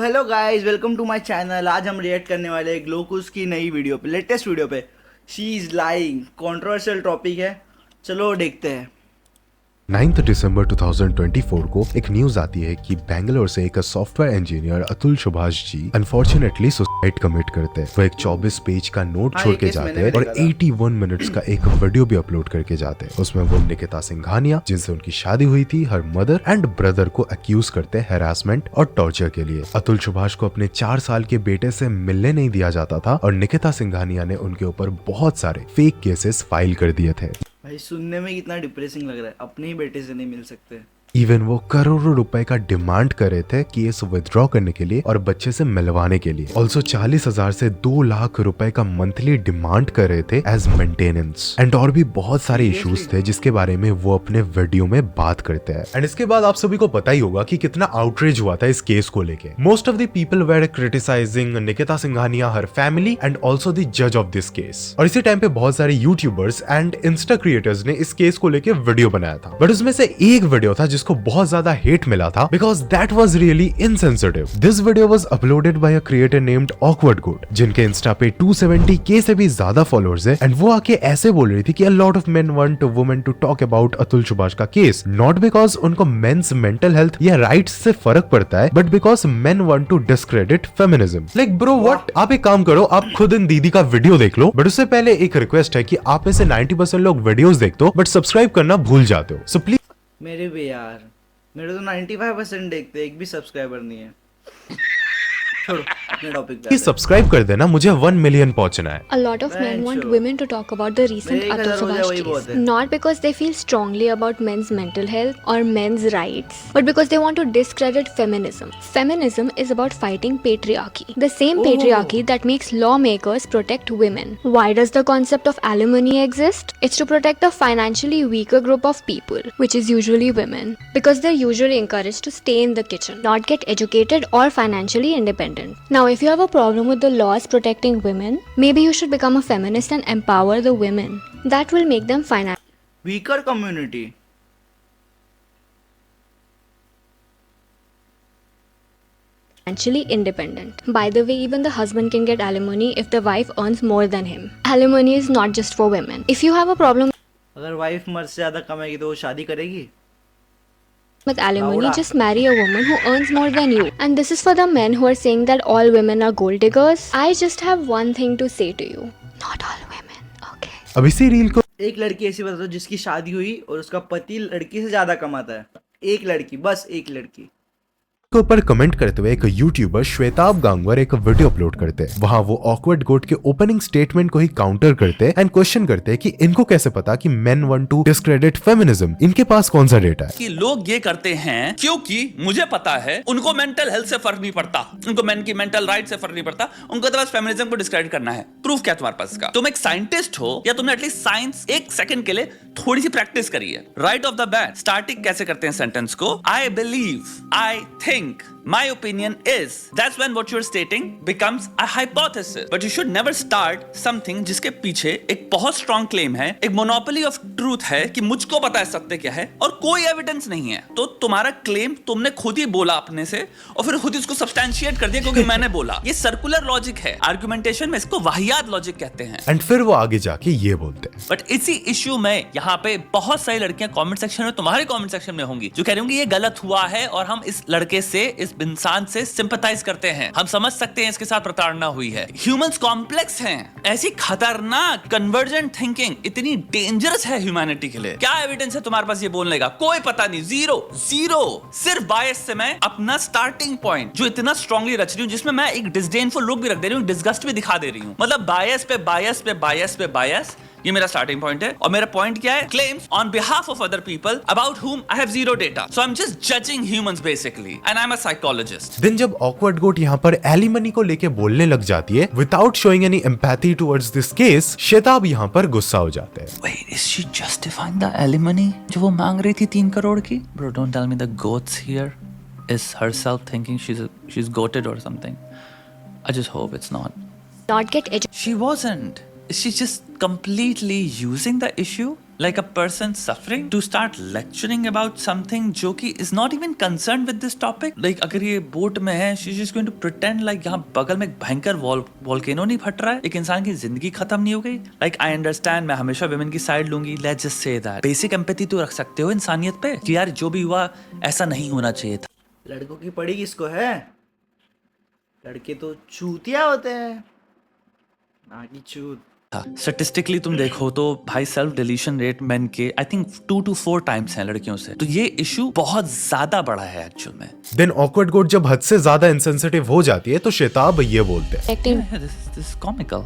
Hello guys, welcome to my channel. आज हम react करने वाले हैं ग्लोकुस की नई वीडियो पे, लेटेस्ट वीडियो पे। She is lying, controversial topic है। चलो देखते हैं। 9 दिसंबर 2024 को एक न्यूज आती है कि बेंगलोर से एक software engineer Atul Subhash ji unfortunately suicide commit करते हैं। वो एक 24 पेज का नोट हाँ, छोड़ ये के केस जाते मैंने हैं भी और देखा था। 81 मिनट्स का एक वीडियो भी अपलोड करके जाते हैं। उसमें वो निकिता सिंघानिया, जिनसे उनकी शादी हुई थी, हर मदर एंड ब्रदर को अक्यूज करते हैं हैरासमेंट और टॉर्चर के लिए। अतुल सुभाष को अपने 4 साल के बेटे से मिलने नहीं दिया जाता था और निकिता सिंघानिया ने उनके ऊपर बहुत सारे फेक केसेस फाइल कर दिए थे। भाई सुनने में कितना डिप्रेसिंग लग रहा है, अपने ही बेटे से नहीं मिल सकते। इवन वो करोड़ों रुपए का डिमांड कर रहे थे केस विथड्रॉ करने के लिए और बच्चे से मिलवाने के लिए। ऑल्सो 40,000 से 2 लाख रुपए का मंथली डिमांड कर रहे थे एज मेंटेनेंस एंड और भी बहुत सारे इश्यूज थे जिसके बारे में वो अपने वीडियो में बात करते हैं। एंड इसके बाद आप सभी को पता ही होगा कि कितना आउटरीच हुआ था इस केस को लेके। Most of the people were criticising Nikita Singhania, her family and also the जज ऑफ दिस केस। और इसी टाइम पे बहुत सारे यूट्यूबर्स एंड इंस्टा क्रिएटर्स ने इस केस को लेके वीडियो बनाया था, बट उसमें से एक वीडियो था जिसको बहुत ज्यादा हेट मिला था because that was really insensitive. This video was uploaded by a creator named awkward good, जिनके इंस्टा पे 270K से भी ज्यादा फॉलोअर्स है। एंड वो आके ऐसे बोल रही थी कि a lot of men want women to talk about Atul Subhash का केस, नॉट बिकॉज उनको मेंस मेंटल हेल्थ या राइट्स से फर्क पड़ता है, but because men want to discredit feminism. Like bro what? आप एक काम करो, आप खुद इन दीदी का वीडियो देख लो, बट उससे पहले एक रिक्वेस्ट है कि आप में से 90% लोग वीडियोस देखते हो बट सब्सक्राइब करना भूल जाते हो, सो प्लीज। मेरे भी यार, मेरे तो 95% देखते, एक भी सब्सक्राइबर नहीं है। छोड़ो, अपने टॉपिक पे आते हैं। सब्सक्राइब कर देना, मुझे 1 मिलियन पहुंचना है। A lot of men want women to talk about the recent मेरे 1000 Atul हो जाए Subhash वही बहुत case, है। not because they feel strongly about men's mental health or men's rights, but because they want to discredit feminism. Feminism is about fighting patriarchy, the same patriarchy that makes lawmakers protect women. Why does the concept of alimony exist? It's to protect the financially weaker group of people, which is usually women, because they're usually encouraged to stay in the kitchen, not get educated or financially independent. Now, if you have a problem with the laws protecting women, maybe you should become a feminist and empower the women. That will make them weaker community. financially independent. By the way, even the husband can get alimony if the wife earns more than him. Alimony is not just for women. If you have a problem अगर wife मर्द से ज्यादा कमाएगी तो वो शादी करेगी? with alimony, Laura. just marry a woman who earns more than you. And this is for the men who are saying that all women are gold diggers. I just have one thing to say to you. Not all women, okay? अब इसी reel को एक लड़की ऐसी बता दो जिसकी शादी हुई और उसका पति लड़की से ज्यादा कमाता है। एक लड़की, बस एक लड़की। के ऊपर कमेंट करते हुए एक यूट्यूबर श्वेताब गांगवर एक वीडियो अपलोड करते हैं। वहां वो ऑकवर्ड गोट के ओपनिंग स्टेटमेंट को ही काउंटर करते हैं एंड क्वेश्चन करते हैं कि इनको कैसे पता कि men want to discredit feminism, इनके पास कौन सा डेटा है। कि लोग ये करते हैं क्योंकि मुझे पता है उनको मेंटल हेल्थ से फर्क नहीं पड़ता, उनको मेन की मेंटल राइट से फर्क नहीं पड़ता, उनको तो बस फेमिनिज्म को डिस्क्रेडिट करना है। प्रूफ क्या तुम्हारे पास इसका? तुम एक साइंटिस्ट हो या तुमने एटलीस्ट साइंस एक सेकंड के लिए थोड़ी सी प्रैक्टिस करी है। Right of the bat starting कैसे करते हैं सेंटेंस को? I believe, I think, my opinion is, that's when what you're stating becomes a hypothesis, but you should never start something जिसके पीछे एक बहुत strong claim है, एक monopoly of truth है कि मुझको पता है सत्य क्या है और कोई एविडेंस नहीं है। तो तुम्हारा क्लेम तुमने खुद ही बोला अपने से और फिर खुद ही उसको सब्सटैंशिएट कर दिया क्योंकि मैंने बोला। ये सर्कुलर लॉजिक है, आर्गुमेंटेशन में इसको वाहियात लॉजिक कहते हैं। एंड फिर वो आगे जाके ये बोलते हैं। बट इसी इश्यू में यहाँ पे बहुत सारी लड़कियां कमेंट सेक्शन में, तुम्हारे कमेंट सेक्शन में होंगी, जो कह रही होंगी ये गलत हुआ है और हम इस लड़के से, इस इंसान से सिंपैथाइज करते हैं, हम समझ सकते हैं इसके साथ प्रताड़ना हुई है। ह्यूमंस कॉम्प्लेक्स हैं, ऐसी खतरनाक कन्वर्जेंट थिंकिंग इतनी डेंजरस है ह्यूमैनिटी के लिए। क्या एविडेंस है तुम्हारे पास ये बोलने का? कोई पता नहीं, जीरो जीरो। सिर्फ बायस से मैं अपना स्टार्टिंग पॉइंट जो इतना स्ट्रांगली रच रही हूं, जिसमें मैं एक डिस्डेनफुल लुक भी रख दे रही हूं, डिस्गस्ट भी दिखा दे रही हूं, मतलब बायस पे बायस पे बायस पे बायस, ये मेरा स्टार्टिंग पॉइंट है। और मेरा पॉइंट क्या है? Claims on behalf of other people about whom I have zero data. So I'm just judging humans basically, and I'm a psychologist. दिन जब ऑकवर्ड गोट यहाँ पर एलिमनी को लेके बोलने लग जाती है without showing any empathy towards this case, शेताब यहाँ पर गुस्सा हो जाते हैं। Wait, is she justifying the alimony जो वो मांग रही थी 3 करोड़ की? Bro, don't tell me the goats here is herself thinking she's goated or something. I just hope it's not. not get educated. She wasn't. is she just completely using the issue like a person suffering to start lecturing about something जो कि is not even concerned with this topic? Like अगर ये boat में है, she's just going to pretend like यहाँ बगल में एक भयंकर वॉल्केनो नहीं फट रहा है, एक इंसान की जिंदगी खत्म नहीं हो गई. Like I understand, मैं हमेशा women की साइड लूंगी. Let's just say that basic empathy तो रख सकते हो इंसानियत पे कि यार जो भी हुआ ऐसा नहीं होना चाहिए था. लड़कों की पड़ी किसको है? लड़के तो चूतिया होते हैं. ना की चूत. स्टेटिस्टिकली तुम देखो तो भाई सेल्फ डिलीशन रेट मेन के आई थिंक 2 to 4 टाइम्स है लड़कियों से. तो ये इशू बहुत ज्यादा बड़ा है एक्चुअल में. देन ऑकवर्ड गोट जब हद से ज्यादा इंसेंसिटिव हो जाती है तो शेताब ये बोलते हैं Acting. This is comical.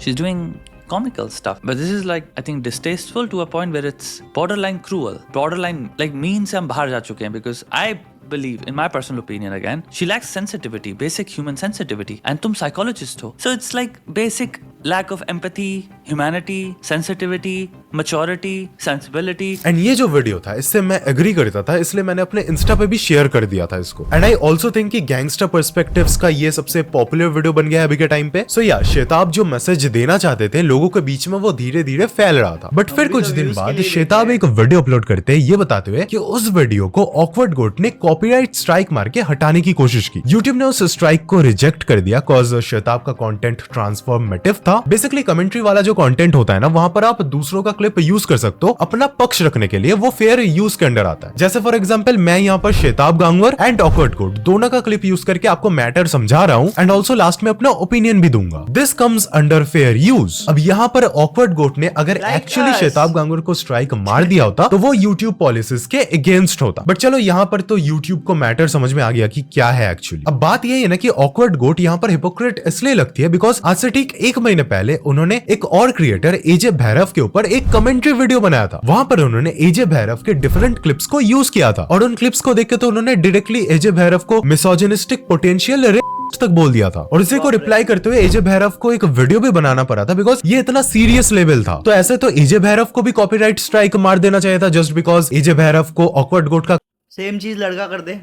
She's doing comical stuff, but this is like I think distasteful to a point where it's borderline cruel, borderline like mean से हम बाहर जा चुके हैं. Because I believe, in my personal opinion again, she lacks sensitivity, basic human sensitivity, and तुम psychologist हो, so it's like basic lack of empathy, humanity, sensitivity, maturity, sensibility. And ये जो वीडियो था इससे मैं एग्री करता था, इसलिए मैंने अपने इंस्टा पे भी शेयर कर दिया था इसको. एंड आई ऑल्सो थिंक कि गैंगस्टर पर्सपेक्टिव्स का ये सबसे पॉपुलर वीडियो बन गया है अभी के टाइम पे. सो या शेताब जो मैसेज देना चाहते थे लोगों के बीच में वो धीरे धीरे फैल रहा था. बट फिर कुछ दिन बाद शेताब एक वीडियो अपलोड करते हैं ये बताते हुए कि उस वीडियो को ऑकवर्ड गोट ने कॉपीराइट स्ट्राइक मार के हटाने की कोशिश की. यूट्यूब ने उस स्ट्राइक को रिजेक्ट कर दिया कॉज शेताब का कंटेंट ट्रांसफॉर्मेटिव था. बेसिकली कमेंट्री वाला जो कंटेंट होता है ना वहां पर आप दूसरों का क्लिप यूज कर सकते हो अपना पक्ष रखने के लिए, वो फेयर यूज के अंडर आता है. जैसे फॉर एग्जांपल मैं यहाँ पर शेताब गांगवर एंड ऑकवर्ड गोट दोनों का क्लिप यूज करके आपको मैटर समझा रहा हूँ एंड ऑल्सो लास्ट में अपना ओपिनियन भी दूंगा. This comes under fair use. अब यहाँ पर ऑकवर्ड गोट ने अगर एक्चुअली शेताब गांगवर को स्ट्राइक मार दिया होता तो वो यूट्यूब पॉलिसीज के अगेंस्ट होता. बट चलो यहाँ पर तो यूट्यूब को मैटर समझ में आ गया कि क्या है एक्चुअली. अब बात यही है ना कि ऑकवर्ड गोट यहाँ पर हिपोक्रेट इसलिए लगती है बिकॉज आज से ठीक 1 महीने पहले उन्होंने एक और क्रिएटर एजे भैरव के ऊपर एक कमेंट्री वीडियो बनाया था. वहां पर उन्होंने एजे भैरव के डिफरेंट क्लिप्स को यूज किया था और उन क्लिप्स को देख के तो उन्होंने डायरेक्टली एजे भैरव को मिसोजिनिस्टिक पोटेंशियल तक बोल दिया था. और इसी को रिप्लाई करते हुए एजे भैरव को एक वीडियो भी बनाना पड़ा था बिकॉज ये इतना सीरियस लेवल था. तो ऐसे तो एजे भैरव को भी कॉपीराइट स्ट्राइक मार देना चाहिए था जस्ट बिकॉज एजे भैरव को ऑकवर्ड गोट का सेम चीज लड़का कर दे.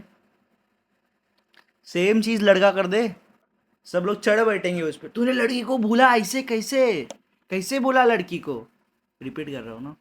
सेम चीज लड़का कर दे, सब लोग चढ़ बैठेंगे उस पर. तूने लड़की को भूला ऐसे कैसे? कैसे बोला लड़की को? रिपीट कर रहा हूँ ना,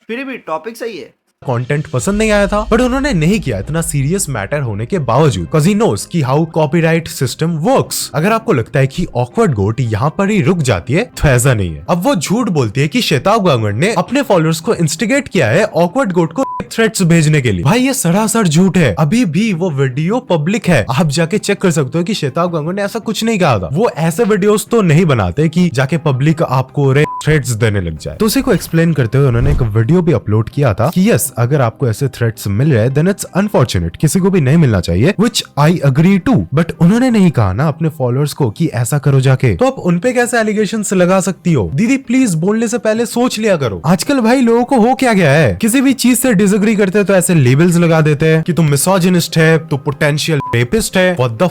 फिर भी टॉपिक सही है. कंटेंट पसंद नहीं आया था बट उन्होंने नहीं किया इतना सीरियस मैटर होने के बावजूद बिकॉज़ ही नोस कि हाउ कॉपीराइट सिस्टम वर्क्स. अगर आपको लगता है कि ऑकवर्ड गोट यहाँ पर ही रुक जाती है तो ऐसा नहीं है. अब वो झूठ बोलती है कि शेताब गांगवर ने अपने फॉलोअर्स को इंस्टिगेट किया है ऑकवर्ड गोट को थ्रेट्स भेजने के लिए. भाई ये सरासर झूठ है. अभी भी वो वीडियो पब्लिक है, आप जाके चेक कर सकते हो कि शेताब गांगवर ने ऐसा कुछ नहीं कहा था. वो ऐसे वीडियोस तो नहीं बनाते कि जाके पब्लिक आपको थ्रेट्स देने लग जाए. तो उसी को एक्सप्लेन करते हुए उन्होंने एक वीडियो भी अपलोड किया था कि यस अगर आपको ऐसे थ्रेट्स मिल रहे हैं देन इट्स अनफॉर्चुनेट, किसी को भी नहीं मिलना चाहिए, which I agree to. But उन्होंने नहीं कहा ना अपने फॉलोअर्स को कि ऐसा करो जाके. तो आप उनपे कैसे एलिगेशंस लगा सकती हो? दीदी प्लीज बोलने से पहले सोच लिया करो. आजकल भाई लोगों को हो क्या गया है, किसी भी चीज से डिसएग्री करते हैं तो ऐसे लेबल्स लगा देते हैं कि तुम मिसोजिनिस्ट है, तो पोटेंशियल रेपिस्ट है. व्हाट द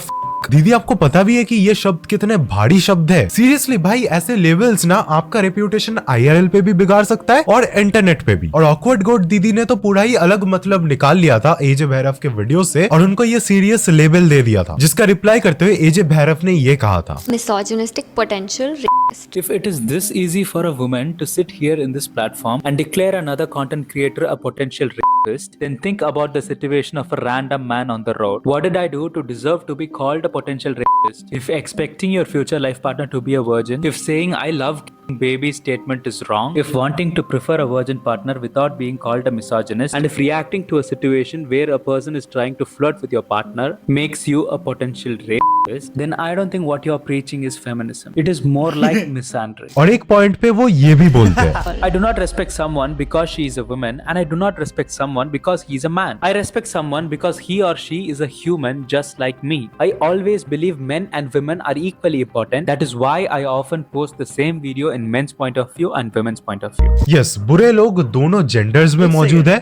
दीदी आपको पता भी है कि ये शब्द कितने भारी शब्द है? सीरियसली भाई ऐसे लेवल्स ना आपका रेप्यूटेशन आईआरएल पे भी बिगाड़ सकता है और इंटरनेट पे भी. और ऑकवर्ड गोट दीदी ने तो पूरा ही अलग मतलब निकाल लिया था एजे भैरव के वीडियो से और उनको ये सीरियस लेबल दे दिया था, जिसका रिप्लाई करते हुए एजे भैरव ने ये कहा था Misogynistic potential rapist. If it is this easy for a woman to sit here in this platform and declare another content creator a potential rapist, then think about the situation of a random man on the road. What did I do to deserve to be called a potential rapist? If expecting your future life partner to be a virgin, if saying I love baby statement is wrong, if wanting to prefer a virgin partner without being called a misogynist, and if reacting to a situation where a person is trying to flirt with your partner makes you a potential rapist, then I don't think what you're preaching is feminism. It is more like misandry. और एक point पे वो ये भी बोलते हैं I do not respect someone because she is a woman, and I do not respect someone because he is a man. I respect someone because he or she is a human just like me. I always believe men and women are equally important. That is why I often post the same video in men's point of view and women's point of view. Yes बुरे लोग दोनों genders में मौजूद है.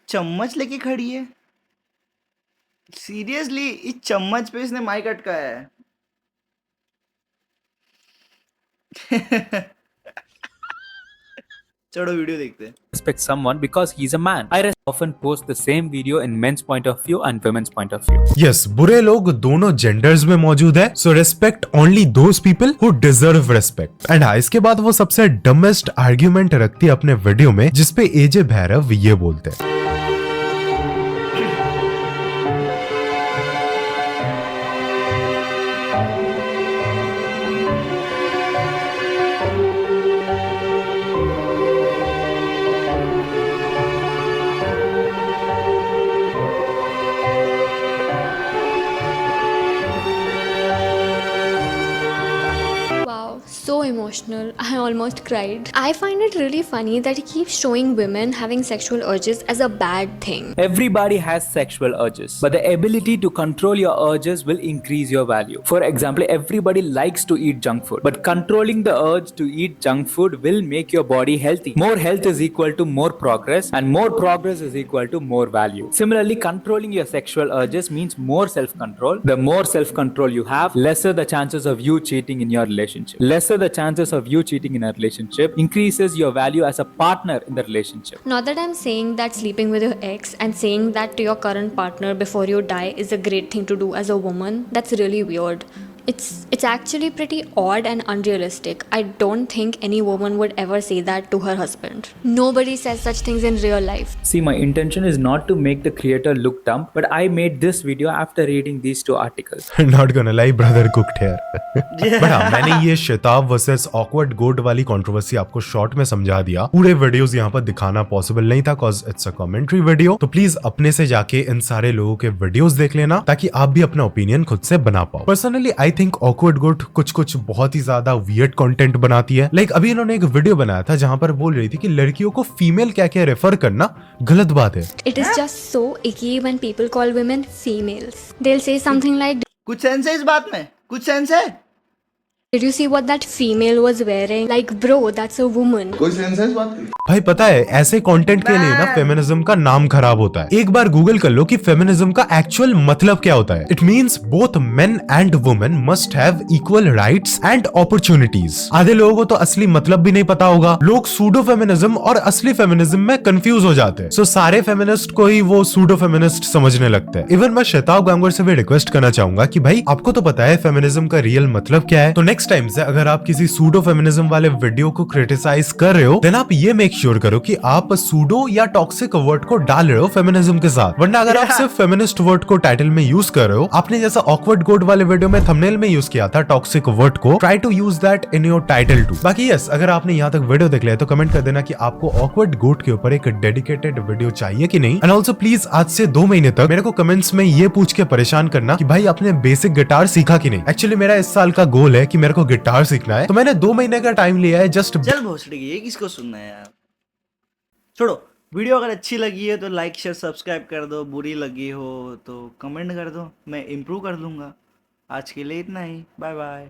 चम्मच लेके खड़ी है. सीरियसली इस चम्मच पे इसने माइक अटकाया है. चलो वीडियो देखते हैं। respect someone because he's a man. I often post the same video in men's point of view and women's point of view. Yes, बुरे लोग दोनों जेंडर्स में मौजूद है, so respect only those people who deserve respect. And हाँ, इसके बाद वो सबसे डमेस्ट आर्ग्यूमेंट रखती है अपने वीडियो में, जिसपे एजे भैरव ये बोलते हैं। Wow, so emotional. I almost cried. I find it really funny that he keeps showing women having sexual urges as a bad thing. Everybody has sexual urges, but the ability to control your urges will increase your value. For example, everybody likes to eat junk food, but controlling the urge to eat junk food will make your body healthy. More health is equal to more progress, and more progress is equal to more value. Similarly, controlling your sexual urges means more self-control. The more self-control you have, lesser the chances of you cheating in your relationship. Lesser the chances of you cheating in a relationship increases your value as a partner in the relationship. Not that I'm saying that sleeping with your ex and saying that to your current partner before you die is a great thing to do as a woman. That's really weird. It's actually pretty odd and unrealistic. I don't think any woman would ever say that to her husband. Nobody says such things in real life. See, my intention is not to make the creator look dumb, but I made this video after reading these two articles. Not gonna lie, brother cooked here. But हाँ, मैंने ये शताब versus awkward गोट वाली controversy आपको short में समझा दिया। पूरे videos यहाँ पर दिखाना पॉसिबल नहीं था cause it's a commentary video, तो प्लीज अपने से जाके इन सारे लोगों के वीडियोस देख लेना ताकि आप भी अपना ओपिनियन खुद से बना पाओ। पर्सनली आई थिंक ऑकवर्ड गोट कुछ बहुत ही ज्यादा वियर्ड कंटेंट बनाती है। लाइक अभी इन्होंने एक वीडियो बनाया था जहां पर बोल रही थी कि लड़कियों को फीमेल क्या क्या रेफर करना गलत बात है। It is just so icky when people call women females. They'll say something like, कुछ सेंस है इस बात में? कुछ सेंस है? did you see what that female was wearing? Like, bro, that's a woman. कोई सेंस है इस बात की? भाई पता है ऐसे कंटेंट के लिए ना फेमिनिज्म का नाम खराब होता है। एक बार गूगल कर लो कि फेमिनिज्म का एक्चुअल मतलब क्या होता है। It means both men and women must have equal rights and opportunities. आधे लोगों को तो असली मतलब भी नहीं पता होगा। लोग सूडो फेमिनिज्म और असली फेमिनिज्म में कंफ्यूज हो जाते हैं। सो सारे फेमिनिस्ट को ही वो सूडो फेमिनिस्ट समझने लगते हैं। इवन मैं शताब गांगुर से भी रिक्वेस्ट करना चाहूंगा कि भाई आपको तो पता है फेमिनिज्म का रियल मतलब क्या है, तो नेक्स्ट टाइम से अगर आप किसी सूडो फेमिनिज्म वाले वीडियो को क्रिटिसाइज कर रहे हो देन आप ये मेक श्योर करो कि आप सूडो या टॉक्सिक वर्ड को डाल रहे हो फेमिनिज्म के साथ। वरना अगर आप सिर्फ फेमिनिस्ट वर्ड को टाइटल में यूज कर रहे हो, आपने जैसा ऑकवर्ड गोट वाले वीडियो में थंबनेल में यूज किया था टॉक्सिक वर्ड को, try to use that in your title too. बाकी यस, अगर आपने यहाँ तक वीडियो देख लिया तो कमेंट कर देना कि आपको ऑकवर्ड गोट के ऊपर एक डेडिकेटेड वीडियो चाहिए कि नहीं। एंड ऑल्सो प्लीज आज से 2 महीने तक मेरे को कमेंट्स में ये पूछ के परेशान करना कि भाई आपने बेसिक गिटार सीखा कि नहीं। एक्चुअली मेरा इस साल का गोल है कि मेरे को गिटार सीखना है, तो मैंने 2 महीने का टाइम लिया है जस्ट। चल भोसड़ी की, ये किसको सुनना है यार? छोड़ो, वीडियो अगर अच्छी लगी है तो लाइक शेयर सब्सक्राइब कर दो, बुरी लगी हो तो कमेंट कर दो, मैं इम्प्रूव कर दूंगा। आज के लिए इतना ही, बाय बाय।